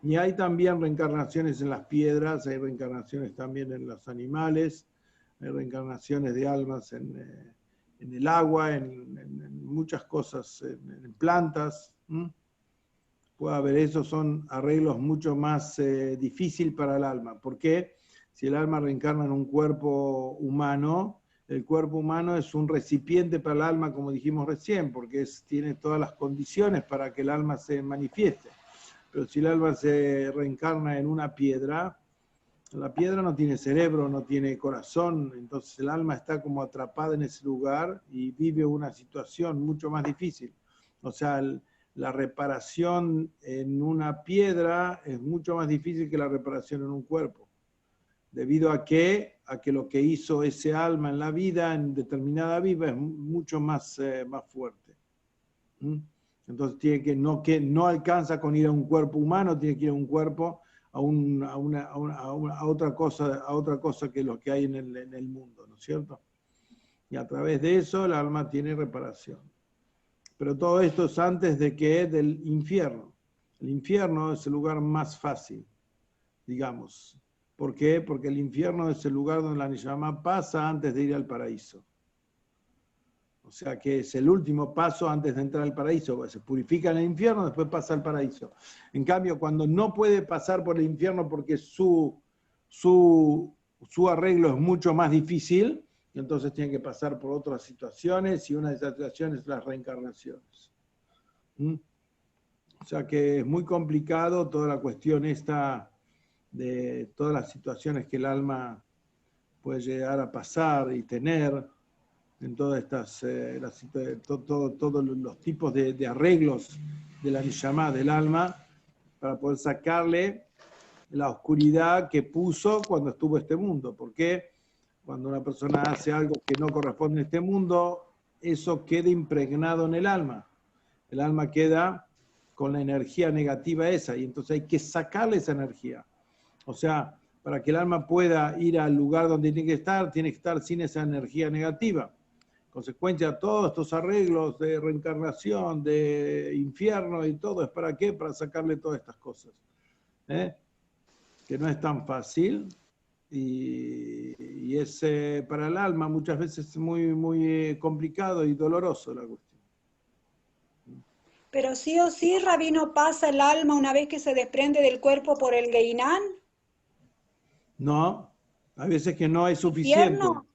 Y hay también reencarnaciones en las piedras, hay reencarnaciones también en los animales, hay reencarnaciones de almas en el agua, en muchas cosas, en plantas. Puede haber, esos son arreglos mucho más difíciles para el alma. ¿Por qué? Si el alma reencarna en un cuerpo humano, el cuerpo humano es un recipiente para el alma, como dijimos recién, porque tiene todas las condiciones para que el alma se manifieste. Pero si el alma se reencarna en una piedra, la piedra no tiene cerebro, no tiene corazón, entonces el alma está como atrapada en ese lugar y vive una situación mucho más difícil. O sea, la reparación en una piedra es mucho más difícil que la reparación en un cuerpo. ¿Debido a qué? A que lo que hizo ese alma en la vida, en determinada vida, es mucho más fuerte. Entonces que no alcanza con ir a un cuerpo humano, tiene que ir a un cuerpo, a otra cosa que lo que hay en el mundo, ¿no es cierto? Y a través de eso el alma tiene reparación. Pero todo esto es antes del infierno. El infierno es el lugar más fácil, digamos. ¿Por qué? Porque el infierno es el lugar donde la Neshama pasa antes de ir al paraíso. O sea que es el último paso antes de entrar al paraíso. Se purifica en el infierno, después pasa al paraíso. En cambio, cuando no puede pasar por el infierno porque su arreglo es mucho más difícil, entonces tiene que pasar por otras situaciones y una de esas situaciones es las reencarnaciones. O sea que es muy complicado toda la cuestión esta de todas las situaciones que el alma puede llegar a pasar y tener en todas estas, todos los tipos de arreglos de la Neshama, del alma, para poder sacarle la oscuridad que puso cuando estuvo en este mundo. Porque cuando una persona hace algo que no corresponde a este mundo, eso queda impregnado en el alma. El alma queda con la energía negativa esa, y entonces hay que sacarle esa energía. O sea, para que el alma pueda ir al lugar donde tiene que estar sin esa energía negativa. Consecuencia de todos estos arreglos de reencarnación, de infierno y todo, ¿es para qué? Para sacarle todas estas cosas. Que no es tan fácil y es para el alma muchas veces muy complicado y doloroso la cuestión. Pero sí o sí, Rabino, pasa el alma una vez que se desprende del cuerpo por el Geinán. No, a veces que no es suficiente. ¿Infierno?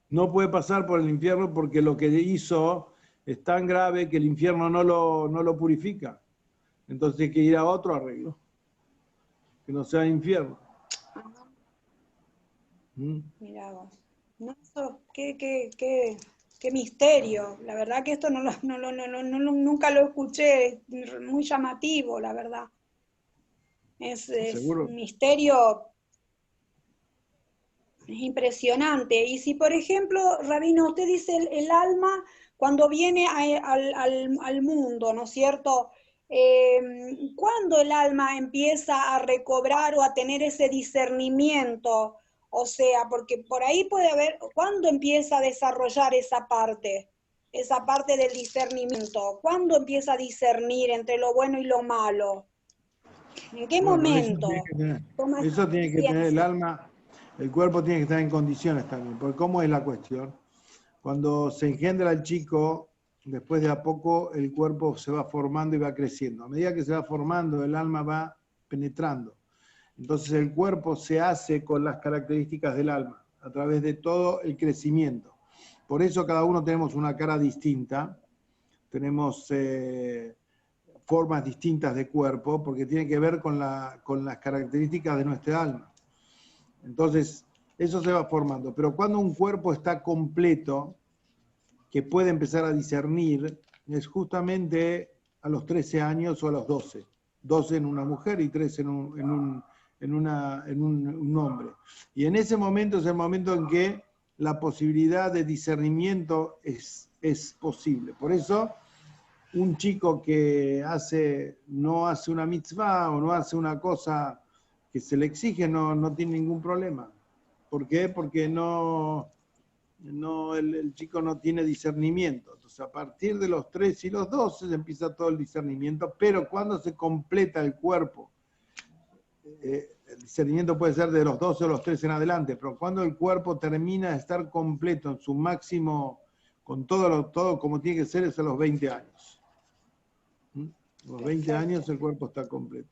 No puede pasar por el infierno porque lo que hizo es tan grave que el infierno no lo purifica. Entonces hay que ir a otro arreglo, que no sea infierno. Mirá vos. No, qué Qué misterio. La verdad que esto nunca lo escuché. Muy llamativo, la verdad. Es Seguro. un misterio, es impresionante. Y si, por ejemplo, Rabino, usted dice el alma cuando viene al mundo, ¿no es cierto? ¿Cuándo el alma empieza a recobrar o a tener ese discernimiento? O sea, porque por ahí puede haber, ¿cuándo empieza a desarrollar esa parte del discernimiento? ¿Cuándo empieza a discernir entre lo bueno y lo malo? ¿En qué Bueno, momento toma esa eso tiene que tener el conciencia? alma, el cuerpo tiene que estar en condiciones también. Porque ¿cómo es la cuestión? Cuando se engendra el chico, después de a poco el cuerpo se va formando y va creciendo. A medida que se va formando, el alma va penetrando. Entonces el cuerpo se hace con las características del alma, a través de todo el crecimiento. Por eso cada uno tenemos una cara distinta, tenemos formas distintas de cuerpo, porque tiene que ver con las características de nuestra alma. Entonces, eso se va formando. Pero cuando un cuerpo está completo, que puede empezar a discernir, es justamente a los 13 años o a los 12. 12 en una mujer y 13 en un hombre. Y en ese momento es el momento en que la posibilidad de discernimiento es posible. Por eso, un chico que no hace una mitzvah o no hace una cosa que se le exige, no tiene ningún problema. ¿Por qué? Porque el chico no tiene discernimiento. Entonces, a partir de los 3 y los 12 se empieza todo el discernimiento, pero cuando se completa el cuerpo, el discernimiento puede ser de los 12 o los 13 en adelante, pero cuando el cuerpo termina de estar completo en su máximo, con todo como tiene que ser, es a los 20 años. A los 20 años el cuerpo está completo.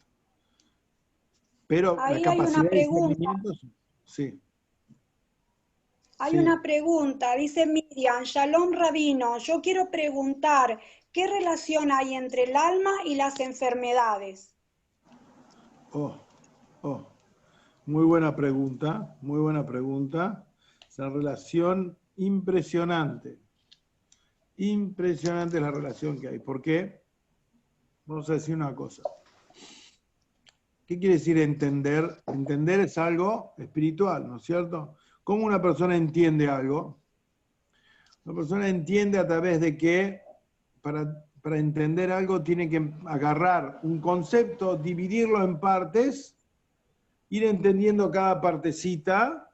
Pero Ahí la hay capacidad una de pregunta. discernimiento, sí. Hay Sí. una pregunta, dice Miriam, Shalom Rabino, yo quiero preguntar, ¿qué relación hay entre el alma y las enfermedades? Muy buena pregunta, muy buena pregunta. Esa relación impresionante. Impresionante la relación que hay. ¿Por qué? Vamos a decir una cosa. ¿Qué quiere decir entender? Entender es algo espiritual, ¿no es cierto? ¿Cómo una persona entiende algo? Una persona entiende a través de que para entender algo tiene que agarrar un concepto, dividirlo en partes, ir entendiendo cada partecita,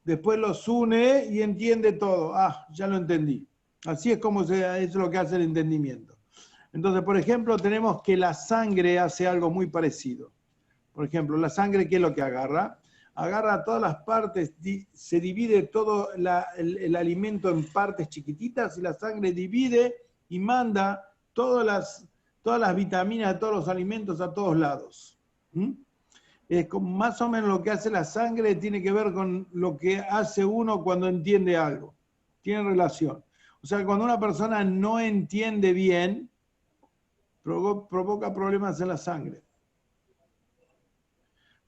después los une y entiende todo. Ah, ya lo entendí. Así es como es lo que hace el entendimiento. Entonces, por ejemplo, tenemos que la sangre hace algo muy parecido. Por ejemplo, la sangre, ¿qué es lo que agarra? Agarra todas las partes, se divide todo el alimento en partes chiquititas y la sangre divide y manda todas las vitaminas de todos los alimentos a todos lados. Es como más o menos lo que hace la sangre tiene que ver con lo que hace uno cuando entiende algo. Tiene relación. O sea, cuando una persona no entiende bien, provoca problemas en la sangre.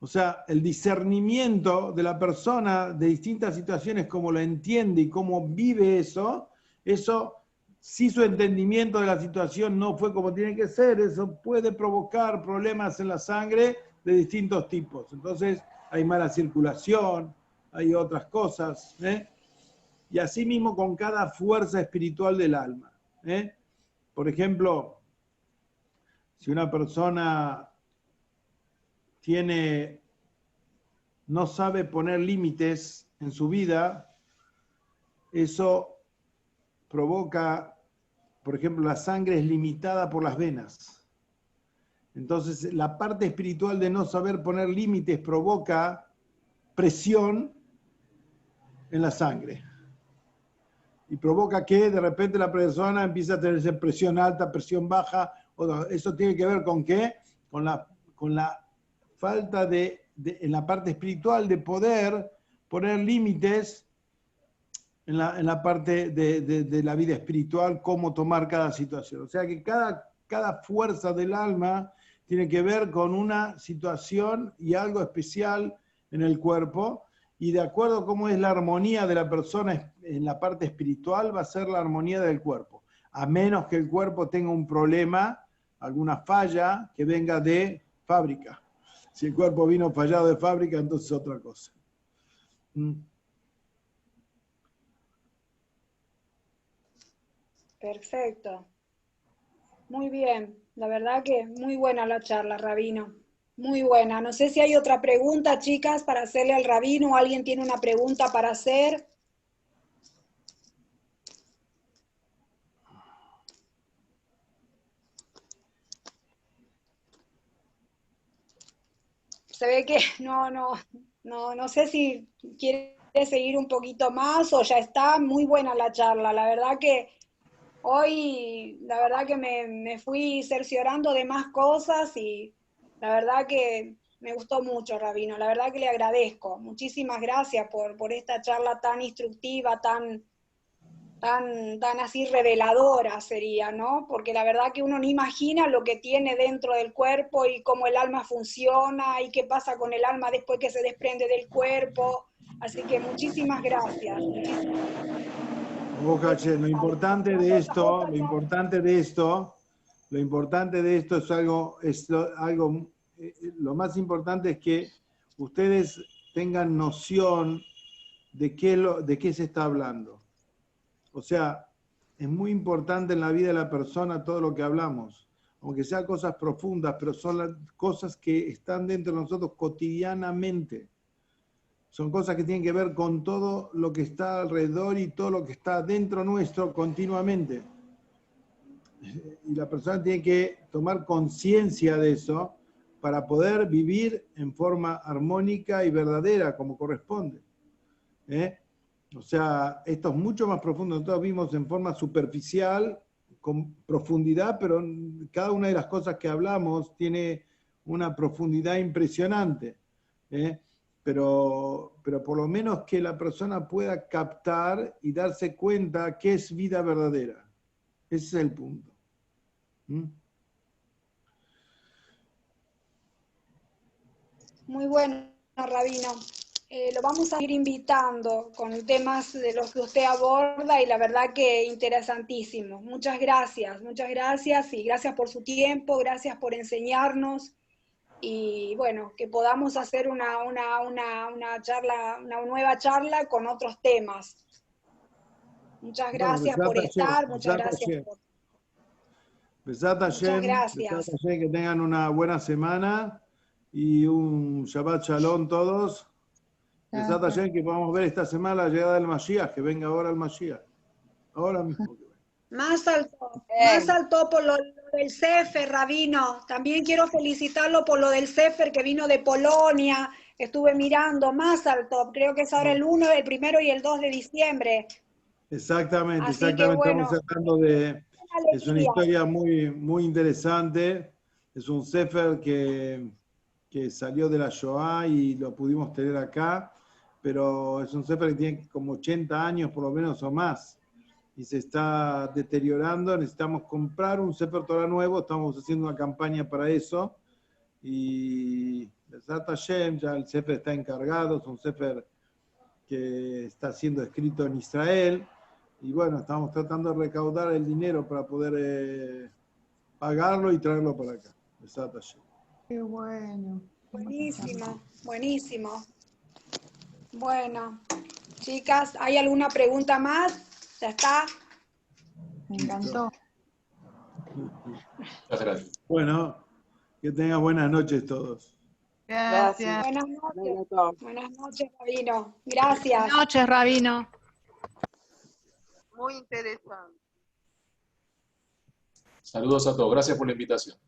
O sea, el discernimiento de la persona de distintas situaciones, cómo lo entiende y cómo vive eso, si su entendimiento de la situación no fue como tiene que ser, eso puede provocar problemas en la sangre de distintos tipos. Entonces, hay mala circulación, hay otras cosas, y así mismo con cada fuerza espiritual del alma. Por ejemplo, si una persona no sabe poner límites en su vida, eso provoca, por ejemplo, la sangre es limitada por las venas. Entonces, la parte espiritual de no saber poner límites provoca presión en la sangre. Y provoca que de repente la persona empieza a tener presión alta, presión baja. Eso tiene que ver con ¿qué? Con la falta en la parte espiritual de poder poner límites en la parte de la vida espiritual, cómo tomar cada situación. O sea que cada fuerza del alma tiene que ver con una situación y algo especial en el cuerpo, y de acuerdo a cómo es la armonía de la persona en la parte espiritual, va a ser la armonía del cuerpo. A menos que el cuerpo tenga un problema, alguna falla que venga de fábrica. Si el cuerpo vino fallado de fábrica, entonces es otra cosa. Perfecto. Muy bien. La verdad que muy buena la charla, Rabino. Muy buena. No sé si hay otra pregunta, chicas, para hacerle al Rabino, o alguien tiene una pregunta para hacer. Se ve que no sé si quiere seguir un poquito más o ya está. Muy buena la charla. La verdad que hoy, la verdad que me fui cerciorando de más cosas y la verdad que me gustó mucho, Rabino. La verdad que le agradezco. Muchísimas gracias por esta charla tan instructiva, tan así reveladora sería, ¿no? Porque la verdad que uno no imagina lo que tiene dentro del cuerpo y cómo el alma funciona y qué pasa con el alma después que se desprende del cuerpo. Así que muchísimas gracias. Lo importante de esto, lo más importante es que ustedes tengan noción de qué se está hablando. O sea, es muy importante en la vida de la persona todo lo que hablamos, aunque sean cosas profundas, pero son las cosas que están dentro de nosotros cotidianamente. Son cosas que tienen que ver con todo lo que está alrededor y todo lo que está dentro nuestro continuamente. Y la persona tiene que tomar conciencia de eso para poder vivir en forma armónica y verdadera, como corresponde. O sea, esto es mucho más profundo. Nosotros vimos en forma superficial, con profundidad, pero cada una de las cosas que hablamos tiene una profundidad impresionante. Pero por lo menos que la persona pueda captar y darse cuenta qué es vida verdadera. Ese es el punto. Muy bueno, Rabino. Lo vamos a ir invitando con temas de los que usted aborda y la verdad que interesantísimo. Muchas gracias y gracias por su tiempo, gracias por enseñarnos y bueno, que podamos hacer una charla, una nueva charla con otros temas. Muchas gracias por estar, muchas gracias por... Muchas gracias. Que tengan una buena semana y un Shabbat Shalom todos. Que podamos ver esta semana la llegada del Mashiach, que venga ahora el Mashiach. Ahora mismo. Más alto por lo del Sefer, Rabino. También quiero felicitarlo por lo del Sefer que vino de Polonia. Estuve mirando, más alto. Creo que es ahora el 1, el 1 y el 2 de diciembre. Exactamente. Bueno, estamos hablando de... Es una historia muy, muy interesante. Es un Sefer que salió de la Shoah y lo pudimos tener acá, pero es un Sefer que tiene como 80 años por lo menos o más y se está deteriorando. Necesitamos comprar un Sefer Torah nuevo, estamos haciendo una campaña para eso y Bezrat Hashem, ya el Sefer está encargado, es un Sefer que está siendo escrito en Israel y bueno, estamos tratando de recaudar el dinero para poder pagarlo y traerlo para acá. Bezrat Hashem. Qué bueno. Buenísimo. Bueno, chicas, ¿hay alguna pregunta más? ¿Ya está? Me encantó. Muchas gracias. Bueno, que tengan buenas noches todos. Gracias. Buenas noches, Rabino. Gracias. Buenas noches, Rabino. Muy interesante. Saludos a todos. Gracias por la invitación.